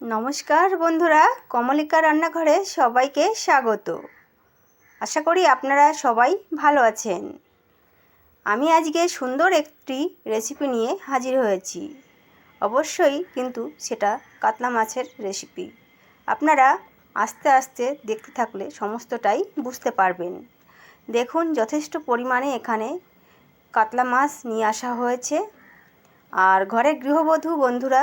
নমস্কার বন্ধুরা, কমলিকা রান্নাঘরে সবাইকে স্বাগত। আশা করি আপনারা সবাই ভালো আছেন। আমি আজকে সুন্দর একটি রেসিপি নিয়ে হাজির হয়েছি। অবশ্যই কিন্তু সেটা কাতলা মাছের রেসিপি। আপনারা আস্তে আস্তে দেখতে থাকলে সমস্তটাই বুঝতে পারবেন। দেখুন, যথেষ্ট পরিমাণে এখানে কাতলা মাছ নিয়ে আসা হয়েছে। আর ঘরের গৃহবধূ বন্ধুরা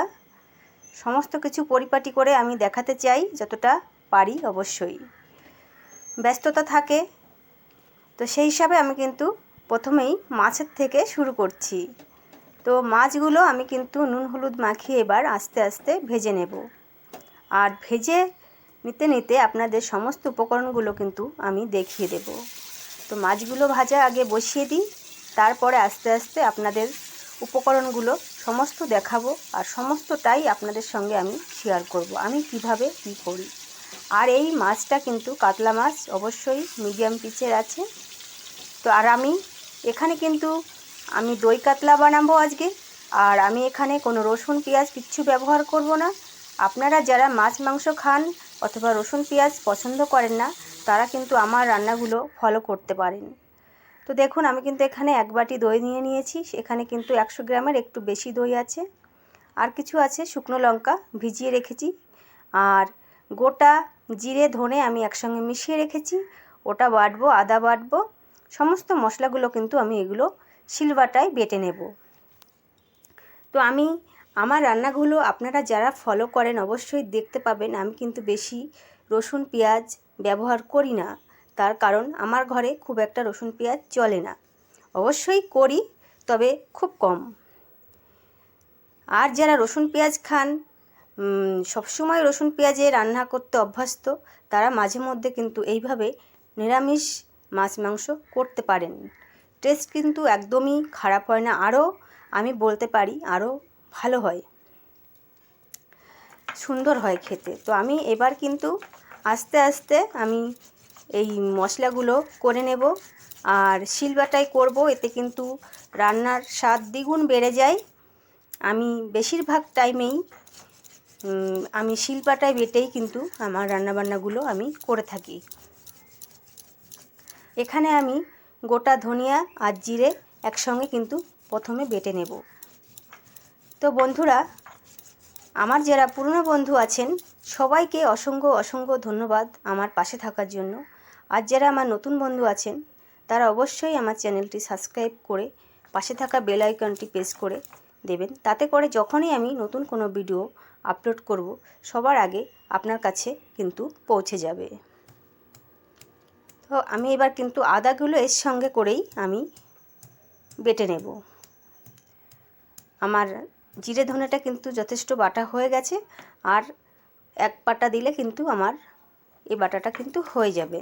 সমস্ত কিছু পরিপাটি করে আমি দেখাতে চাই যতটা পারি। অবশ্যই ব্যস্ততা থাকে, তো সেই হিসাবে আমি কিন্তু প্রথমেই মাছের থেকে শুরু করছি। তো মাছগুলো আমি কিন্তু নুন হলুদ মাখিয়ে এবার আস্তে আস্তে ভেজে নেব। আর ভেজে নিতে নিতে আপনাদের সমস্ত উপকরণগুলো কিন্তু আমি দেখিয়ে দেব। তো মাছগুলো ভাজা আগে বসিয়ে দিই, তারপরে আস্তে আস্তে আপনাদের উপকরণগুলো সমস্ত দেখাবো আর সমস্তটাই আপনাদের সঙ্গে আমি শেয়ার করব আমি কিভাবে কী করি। আর এই মাছটা কিন্তু কাতলা মাছ, অবশ্যই মিডিয়াম পিচের আছে। তো আর আমি এখানে কিন্তু দই কাতলা বানাবো আজকে। আর আমি এখানে কোনো রসুন পেঁয়াজ কিচ্ছু ব্যবহার করব না। আপনারা যারা মাছ মাংস খান অথবা রসুন পেঁয়াজ পছন্দ করেন না, তারা কিন্তু আমার রান্নাগুলো ফলো করতে পারেন। তো দেখুন, আমি কিন্তু এখানে 1 বাটি দই নিয়ে নিয়েছি। এখানে কিন্তু 100 গ্রামের একটু বেশি দই আছে। আর কিছু আছে শুকনো লঙ্কা ভিজিয়ে রেখেছি, আর গোটা জিরে ধনে আমি একসঙ্গে মিশিয়ে রেখেছি, ওটা বাটবো। আদা বাটবো। সমস্ত মশলাগুলো কিন্তু আমি এগুলো শিলবাটায় বেটে নেব। তো আমি আমার রান্নাগুলো আপনারা যারা ফলো করেন অবশ্যই দেখতে পাবেন আমি কিন্তু বেশি রসুন পেঁয়াজ ব্যবহার করি না। তার কারণ আমার ঘরে খুব একটা রসুন পেঁয়াজ চলে না। অবশ্যই করি, তবে খুব কম। আর যারা রসুন পেঁয়াজ খান, সবসময় রসুন পেঁয়াজে রান্না করতে অভ্যস্ত, তারা মাঝে মধ্যে কিন্তু এইভাবে নিরামিষ মাছ মাংস করতে পারেন। টেস্ট কিন্তু একদমই খারাপ হয় না, আরও আমি বলতে পারি আরও ভালো হয়, সুন্দর হয় খেতে। তো আমি এবার কিন্তু আস্তে আস্তে আমি এই মশলাগুলো করে নেব। আর শিলবাটায় করব, এতে কিন্তু রান্নার স্বাদ দ্বিগুণ বেড়ে যায়। আমি বেশিরভাগ টাইমেই আমি শিলপাটায় বেটেই কিন্তু আমার রান্নাবান্নাগুলো আমি করে থাকি। এখানে আমি গোটা ধনিয়া আর জিরে একসঙ্গে কিন্তু প্রথমে বেটে নেব। তো বন্ধুরা, আমার যারা পুরনো বন্ধু আছেন সবাইকে অসংখ্য অসংখ্য ধন্যবাদ আমার পাশে থাকার জন্য। আর যারা আমার নতুন বন্ধু আছেন তারা অবশ্যই আমার চ্যানেলটি সাবস্ক্রাইব করে পাশে থাকা বেল আইকনটি প্রেস করে দেবেন। তাতে করে যখনই আমি নতুন কোনো ভিডিও আপলোড করব সবার আগে আপনার কাছে কিন্তু পৌঁছে যাবে। তো আমি এবার কিন্তু আদাগুলো এর সঙ্গে করেই আমি বেটে নেব। আমার জিরে ধনেটা কিন্তু যথেষ্ট বাটা হয়ে গেছে, আর 1 বাটা দিলে কিন্তু আমার এই বাটাটা কিন্তু হয়ে যাবে।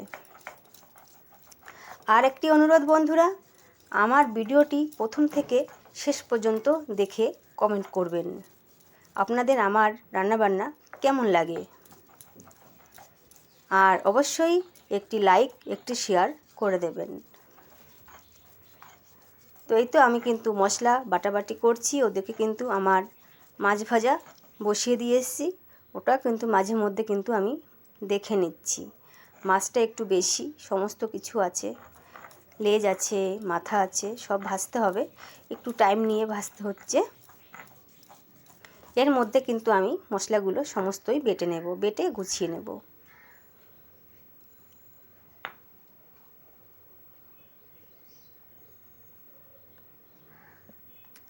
আর একটি অনুরোধ বন্ধুরা, আমার ভিডিওটি প্রথম থেকে শেষ পর্যন্ত দেখে কমেন্ট করবেন আপনাদের আমার রান্নাবান্না কেমন লাগে। আর অবশ্যই একটি লাইক একটি শেয়ার করে দেবেন। তো এই তো আমি কিন্তু মশলা বাটাবাটি করছি, ওদিকে কিন্তু আমার মাছ ভাজা বসিয়ে দিয়ে এসেছি। ওটা কিন্তু মাঝে মধ্যে কিন্তু আমি দেখে নিচ্ছি। মাছটা একটু বেশি, সমস্ত কিছু আছে, লেজ আছে, মাথা আছে, সব ভাজতে হবে, একটু টাইম নিয়ে ভাজতে হচ্ছে। এর মধ্যে কিন্তু আমি মশলাগুলো সমস্তই বেটে নেব, বেটে গুছিয়ে নেব।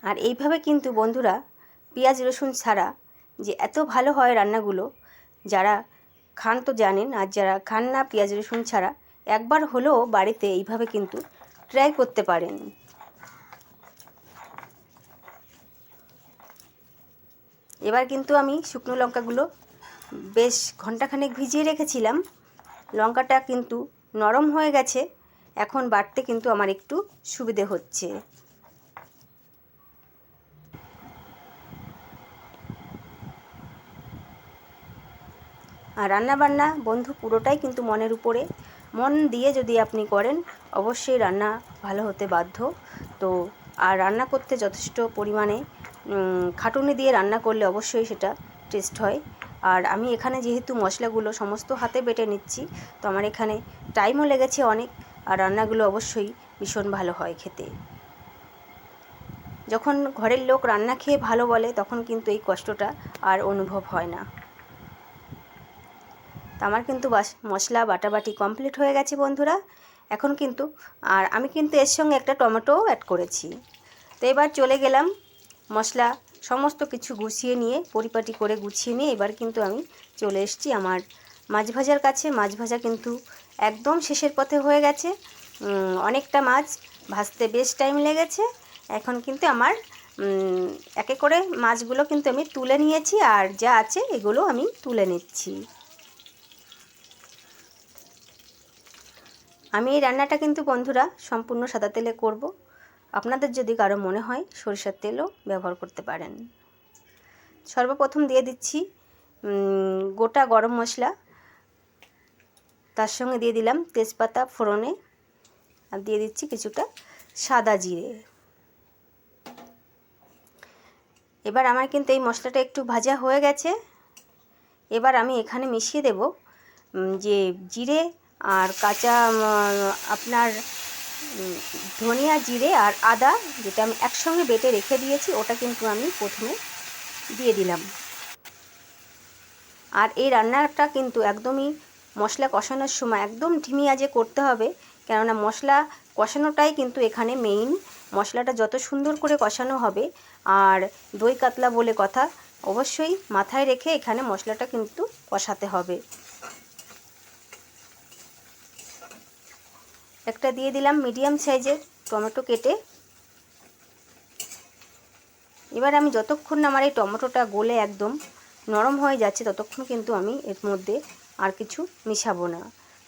আর এইভাবে কিন্তু বন্ধুরা পেঁয়াজ রসুন ছাড়া যে এত ভালো হয় রান্নাগুলো, যারা খান তো জানেন, আর যারা খান না পেঁয়াজ রসুন ছাড়া একবার হলেও বাড়িতে এইভাবে কিন্তু ট্রাই করতে পারেন। এবার কিন্তু আমি শুকনো লঙ্কাগুলো বেশ ঘন্টাখানেক ভিজিয়ে রেখেছিলাম। লঙ্কাটা কিন্তু নরম হয়ে গেছে, এখন বাটতে কিন্তু আমার একটু সুবিধে হচ্ছে। আর রান্নাবান্না বন্ধু পুরোটাই কিন্তু মনের উপরে, মন দিয়ে যদি আপনি করেন অবশ্যই রান্না ভালো হতে বাধ্য। তো আর রান্না করতে যথেষ্ট পরিমাণে খাটুনি দিয়ে রান্না করলে অবশ্যই সেটা টেস্ট হয়। আর আমি এখানে যেহেতু মশলাগুলো সমস্ত হাতে বেটে নিচ্ছি, তো আমার এখানে টাইমও লেগেছে অনেক, আর রান্নাগুলো অবশ্যই ভীষণ ভালো হয় খেতে। যখন ঘরের লোক রান্না খেয়ে ভালো বলে তখন কিন্তু এই কষ্টটা আর অনুভব হয় না। তো আমার কিন্তু মশলা বাটাবাটি কমপ্লিট হয়ে গেছে বন্ধুরা। এখন কিন্তু আর আমি কিন্তু এর সঙ্গে একটা টমেটোও অ্যাড করেছি। তো এবার চলে গেলাম মশলা সমস্ত কিছু গুছিয়ে নিয়ে, পরিপাটি করে গুছিয়ে নিয়ে এবার কিন্তু আমি চলে এসেছি আমার মাছ ভাজার কাছে। মাছ ভাজা কিন্তু একদম শেষের পথে হয়ে গেছে। অনেকটা মাছ ভাজতে বেশ টাইম লেগেছে। এখন কিন্তু আমার একে করে মাছগুলো কিন্তু আমি তুলে নিয়েছি, আর যা আছে এগুলো আমি তুলে নিচ্ছি। আমি এই রান্নাটা কিন্তু বন্ধুরা সম্পূর্ণ সাদা তেলে করব। আপনাদের যদি কারো মনে হয় সরিষার তেলও ব্যবহার করতে পারেন। সর্বপ্রথম দিয়ে দিচ্ছি গোটা গরম মশলা, তার সঙ্গে দিয়ে দিলাম তেজপাতা ফোড়নে, আর দিয়ে দিচ্ছি কিছুটা সাদা জিরে। এবার আমার কিন্তু এই মশলাটা একটু ভাজা হয়ে গেছে। এবার আমি এখানে মিশিয়ে দেব যে জিরে আর কাঁচা আপনার ধনিয়া, জিরে আর আদা, যেটা আমি একসঙ্গে বেটে রেখে দিয়েছি, ওটা কিন্তু আমি প্রথমে দিয়ে দিলাম। আর এই রান্নাটা কিন্তু একদমই মশলা কষানোর সময় একদম ধিমি আঁচে করতে হবে, কেননা মশলা কষানোটাই কিন্তু এখানে মেইন। মশলাটা যত সুন্দর করে কষানো হবে, আর দই কাতলা বলে কথা, অবশ্যই মাথায় রেখে এখানে মশলাটা কিন্তু কষাতে হবে। একটা দিয়ে দিলাম মিডিয়াম সাইজের টমেটো কেটে। এবার আমি যতক্ষণ না আমার এই টমেটোটা গলে একদম নরম হয়ে যাচ্ছে ততক্ষণ কিন্তু আমি এর মধ্যে আর কিছু মিশাবো না।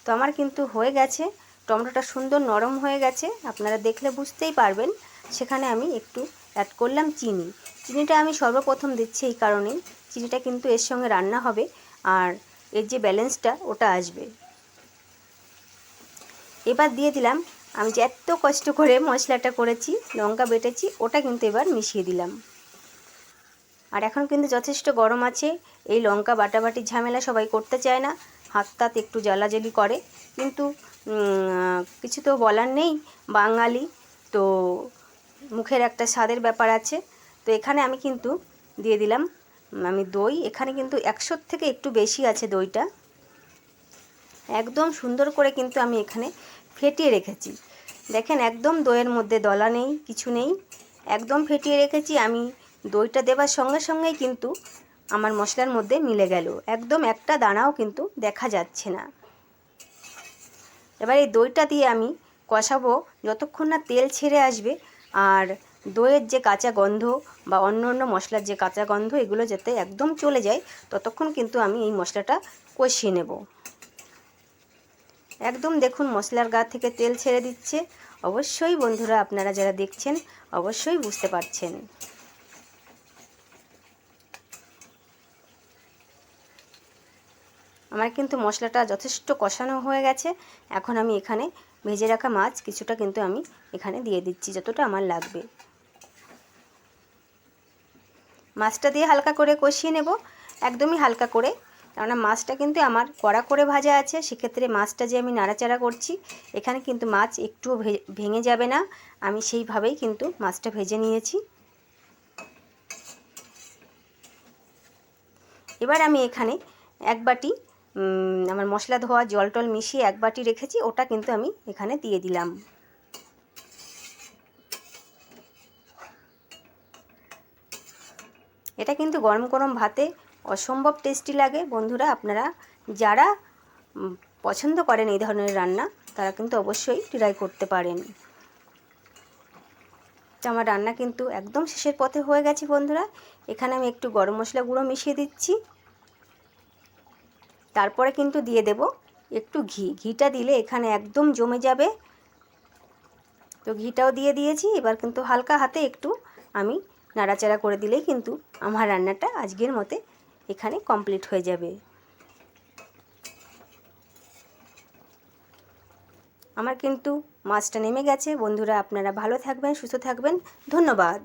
তো আমার কিন্তু হয়ে গেছে, টমেটোটা সুন্দর নরম হয়ে গেছে, আপনারা দেখলে বুঝতেই পারবেন। সেখানে আমি একটু অ্যাড করলাম চিনি। চিনিটা আমি সর্বপ্রথম দিচ্ছি এই কারণেই, চিনিটা কিন্তু এর সঙ্গে রান্না হবে আর এর যে ব্যালেন্সটা ওটা আসবে। এবার দিয়ে দিলাম আমি যে এত কষ্ট করে মশলাটা করেছি, লঙ্কা বেটেছি, ওটা কিন্তু এবার মিশিয়ে দিলাম। আর এখন কিন্তু যথেষ্ট গরম আছে। এই লঙ্কা বাটাবাটির ঝামেলা সবাই করতে চায় না, হাত তাত একটু জ্বালাজ্বালি করে, কিন্তু কিছু তো বলার নেই, বাঙালি তো মুখের একটা স্বাদের ব্যাপার আছে। তো এখানে আমি কিন্তু দিয়ে দিলাম আমি দই। এখানে কিন্তু 100 থেকে একটু বেশি আছে দইটা। একদম সুন্দর করে কিন্তু আমি এখানে ফেটিয়ে রেখেছি। দেখেন একদম দইয়ের মধ্যে দলা নেই, কিছু নেই, একদম ফেটিয়ে রেখেছি আমি। দইটা দেবার সঙ্গে সঙ্গেই কিন্তু আমার মশলার মধ্যে মিলে গেল, একদম একটা দানাও কিন্তু দেখা যাচ্ছে না। এবার এই দইটা দিয়ে আমি কষাবো যতক্ষণ না তেল ছেড়ে আসবে, আর দইয়ের যে কাঁচা গন্ধ বা অন্য অন্য মশলার যে কাঁচা গন্ধ, এগুলো যাতে একদম চলে যায় ততক্ষণ কিন্তু আমি এই মশলাটা কষিয়ে নেব। একদম দেখুন মশলার গা থেকে তেল ছেড়ে দিচ্ছে। অবশ্যই বন্ধুরা আপনারা যারা দেখছেন অবশ্যই বুঝতে পারছেন। আমার কিন্তু মশলাটা যথেষ্ট কষানো হয়ে গেছে। এখন আমি এখানে ভেজে রাখা মাছ কিছুটা কিন্তু আমি এখানে দিয়ে দিচ্ছি, যতটা আমার লাগবে। মাছটা দিয়ে হালকা করে কষিয়ে নেব, একদমই হালকা করে, কেননা মাছটা কিন্তু আমার কড়া করে ভাজা আছে। সেক্ষেত্রে মাছটা যে আমি নাড়াচাড়া করছি, এখানে কিন্তু মাছ একটুও ভেঙে যাবে না। আমি সেইভাবেই কিন্তু মাছটা ভেজে নিয়েছি। এবার আমি এখানে এক বাটি আমার মশলা ধোয়া জল টল মিশিয়ে এক বাটি রেখেছি, ওটা কিন্তু আমি এখানে দিয়ে দিলাম। এটা কিন্তু গরম গরম ভাতে অসম্ভব টেস্টি লাগে বন্ধুরা। আপনারা যারা পছন্দ করেন এই ধরনের রান্না, তারা কিন্তু অবশ্যই ট্রাই করতে পারেন। তো আমার রান্না কিন্তু একদম শেষের পথে হয়ে গেছে বন্ধুরা। এখানে আমি একটু গরম মশলা গুঁড়ো মিশিয়ে দিচ্ছি। তারপরে কিন্তু দিয়ে দেব একটু ঘি। ঘিটা দিলে এখানে একদম জমে যাবে। তো ঘিটাও দিয়ে দিয়েছি। এবার কিন্তু হালকা হাতে একটু আমি নাড়াচাড়া করে দিলেই কিন্তু আমার রান্নাটা আজকের মতে এখানে কমপ্লিট হয়ে যাবে। আমার কিন্তু মাছটা নেমে গেছে বন্ধুরা। আপনারা ভালো থাকবেন, সুস্থ থাকবেন। ধন্যবাদ।